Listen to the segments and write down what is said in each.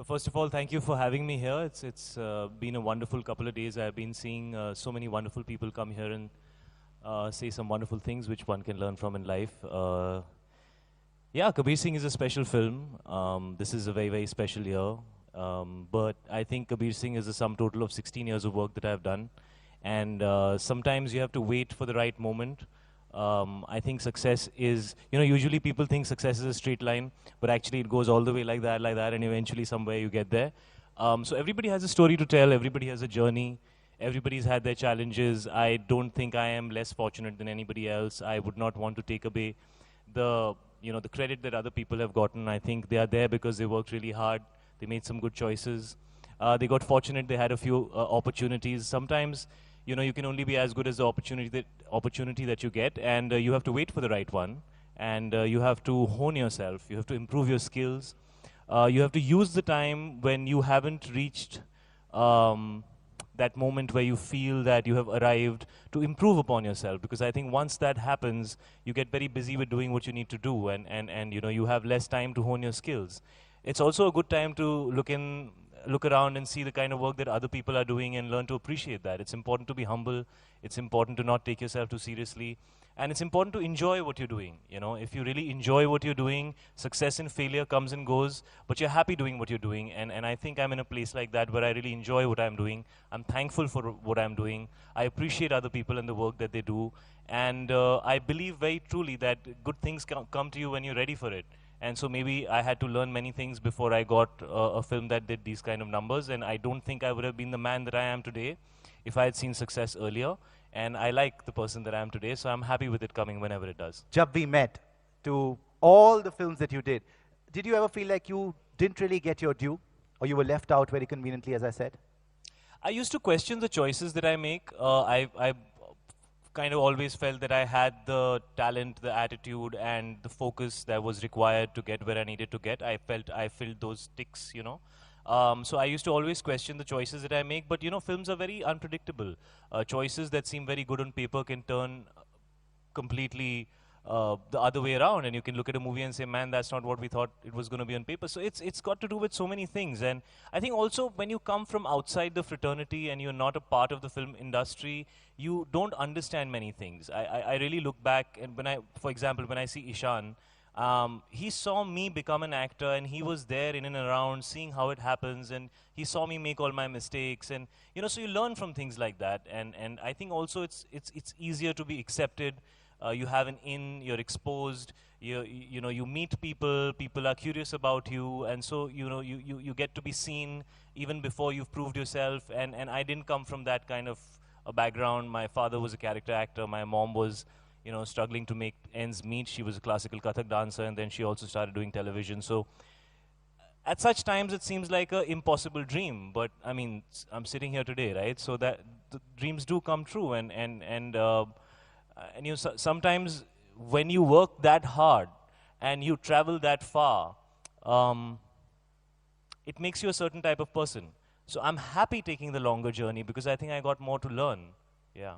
First of all, thank you for having me here. It's been a wonderful couple of days. I've been seeing so many wonderful people come here and say some wonderful things which one can learn from in life. Yeah, Kabir Singh is a special film. This is a very, very special year. But I think Kabir Singh is a sum total of 16 years of work that I've done. And sometimes you have to wait for the right moment. I think success is, usually people think success is a straight line, but actually it goes all the way like that, and eventually somewhere you get there. So everybody has a story to tell, everybody has a journey, everybody's had their challenges. I don't think I am less fortunate than anybody else. I would not want to take away the, the credit that other people have gotten. I think they are there because they worked really hard, they made some good choices. They got fortunate, they had a few opportunities. Sometimes, you can only be as good as the opportunity that you get, and you have to wait for the right one, and you have to hone yourself, you have to improve your skills, you have to use the time when you haven't reached that moment where you feel that you have arrived to improve upon yourself, because I think once that happens, you get very busy with doing what you need to do, and you have less time to hone your skills. It's also a good time to look around and see the kind of work that other people are doing and learn to appreciate that. It's important to be humble. It's important to not take yourself too seriously. And it's important to enjoy what you're doing. If you really enjoy what you're doing, success and failure comes and goes, but you're happy doing what you're doing. And I think I'm in a place like that where I really enjoy what I'm doing. I'm thankful for what I'm doing. I appreciate other people and the work that they do. And I believe very truly that good things come to you when you're ready for it. And so maybe I had to learn many things before I got a film that did these kind of numbers. And I don't think I would have been the man that I am today if I had seen success earlier. And I like the person that I am today, so I'm happy with it coming whenever it does. Jab we met, to all the films that you did you ever feel like you didn't really get your due? Or you were left out very conveniently, as I said? I used to question the choices that I make. I kind of always felt that I had the talent, the attitude, and the focus that was required to get where I needed to get. I felt I filled those ticks, So I used to always question the choices that I make, but films are very unpredictable. Choices that seem very good on paper can turn completely the other way around, and you can look at a movie and say, man, that's not what we thought it was going to be on paper. So it's got to do with so many things. And I think also when you come from outside the fraternity and you're not a part of the film industry, you don't understand many things. I really look back, and for example, when I see Ishan, he saw me become an actor, and he was there in and around seeing how it happens, and he saw me make all my mistakes, and so you learn from things like that. And I think also it's easier to be accepted. You have an in, you're exposed, you meet people, people are curious about you, and so you get to be seen even before you've proved yourself. And I didn't come from that kind of a background. My father was a character actor, my mom was struggling to make ends meet. She was a classical Kathak dancer, and then she also started doing television. So at such times it seems like an impossible dream, but I mean, I'm sitting here today, right? So that the dreams do come true, and sometimes when you work that hard and you travel that far, it makes you a certain type of person. So I'm happy taking the longer journey because I think I got more to learn. Yeah.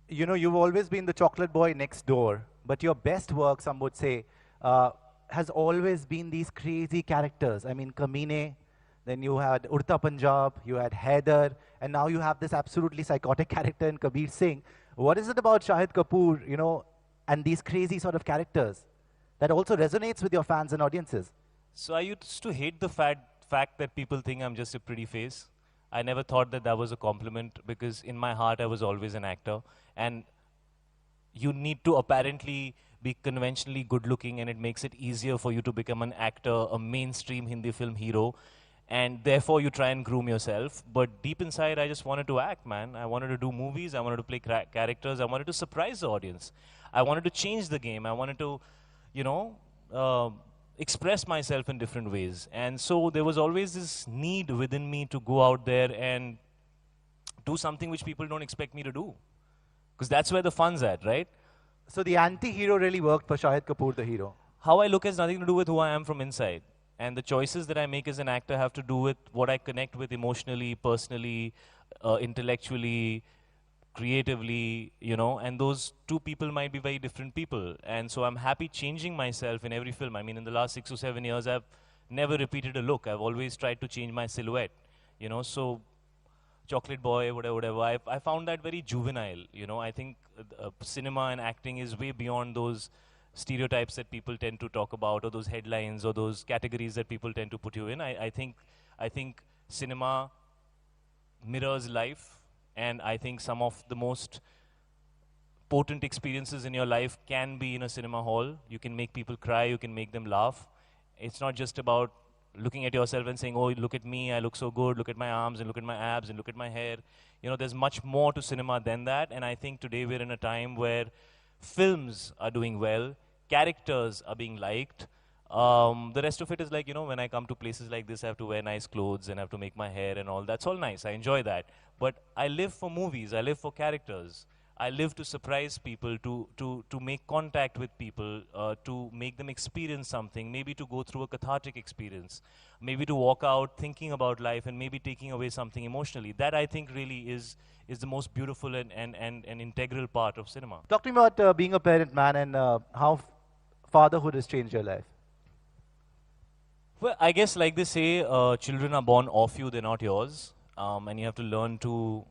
You've always been the chocolate boy next door, but your best work, some would say, has always been these crazy characters. I mean, Kamine, then you had Urta Punjab, you had Haider, and now you have this absolutely psychotic character in Kabir Singh. What is it about Shahid Kapoor, and these crazy sort of characters that also resonates with your fans and audiences? So I used to hate the fact that people think I'm just a pretty face. I never thought that that was a compliment, because in my heart I was always an actor. And you need to apparently be conventionally good looking, and it makes it easier for you to become an actor, a mainstream Hindi film hero. And therefore you try and groom yourself. But deep inside, I just wanted to act, man. I wanted to do movies, I wanted to play characters, I wanted to surprise the audience. I wanted to change the game, I wanted to, express myself in different ways. And so there was always this need within me to go out there and do something which people don't expect me to do. Because that's where the fun's at, right? So the anti-hero really worked for Shahid Kapoor, the hero. How I look has nothing to do with who I am from inside. And the choices that I make as an actor have to do with what I connect with emotionally, personally, intellectually, creatively, and those two people might be very different people. And so I'm happy changing myself in every film. I mean, in the last 6 or 7 years, I've never repeated a look. I've always tried to change my silhouette, you know. So chocolate boy, whatever, whatever. I found that very juvenile. You know, I think cinema and acting is way beyond those stereotypes that people tend to talk about, or those headlines, or those categories that people tend to put you in. I think cinema mirrors life, and I think some of the most potent experiences in your life can be in a cinema hall. You can make people cry, you can make them laugh. It's not just about looking at yourself and saying, oh, look at me, I look so good, look at my arms and look at my abs and look at my hair. You know, there's much more to cinema than that, and I think today we're in a time where films are doing well, characters are being liked. The rest of it is like, you know, when I come to places like this, I have to wear nice clothes and I have to make my hair and all. That's all nice. I enjoy that. But I live for movies. I live for characters. I live to surprise people, to make contact with people, to make them experience something, maybe to go through a cathartic experience, maybe to walk out thinking about life and maybe taking away something emotionally. That, I think, really is the most beautiful and integral part of cinema. Talk to me about being a parent, man, and how fatherhood has changed your life. Well, I guess, like they say, children are born off you, they're not yours. And you have to learn to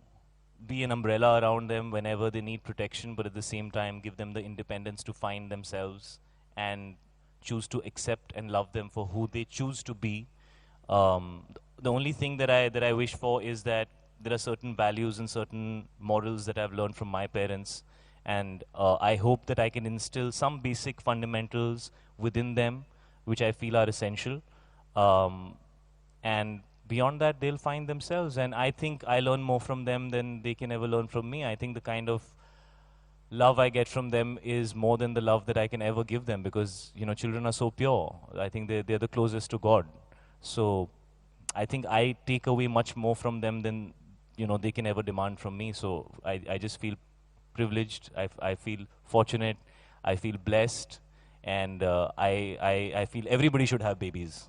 be an umbrella around them whenever they need protection, but at the same time give them the independence to find themselves and choose to accept and love them for who they choose to be. The only thing that I wish for is that there are certain values and certain morals that I've learned from my parents, and I hope that I can instill some basic fundamentals within them, which I feel are essential. And beyond that, they'll find themselves. And I think I learn more from them than they can ever learn from me. I think the kind of love I get from them is more than the love that I can ever give them, because, you know, children are so pure. I think they're the closest to God. So I think I take away much more from them than, you know, they can ever demand from me. So I just feel privileged. I feel fortunate. I feel blessed. And I feel everybody should have babies.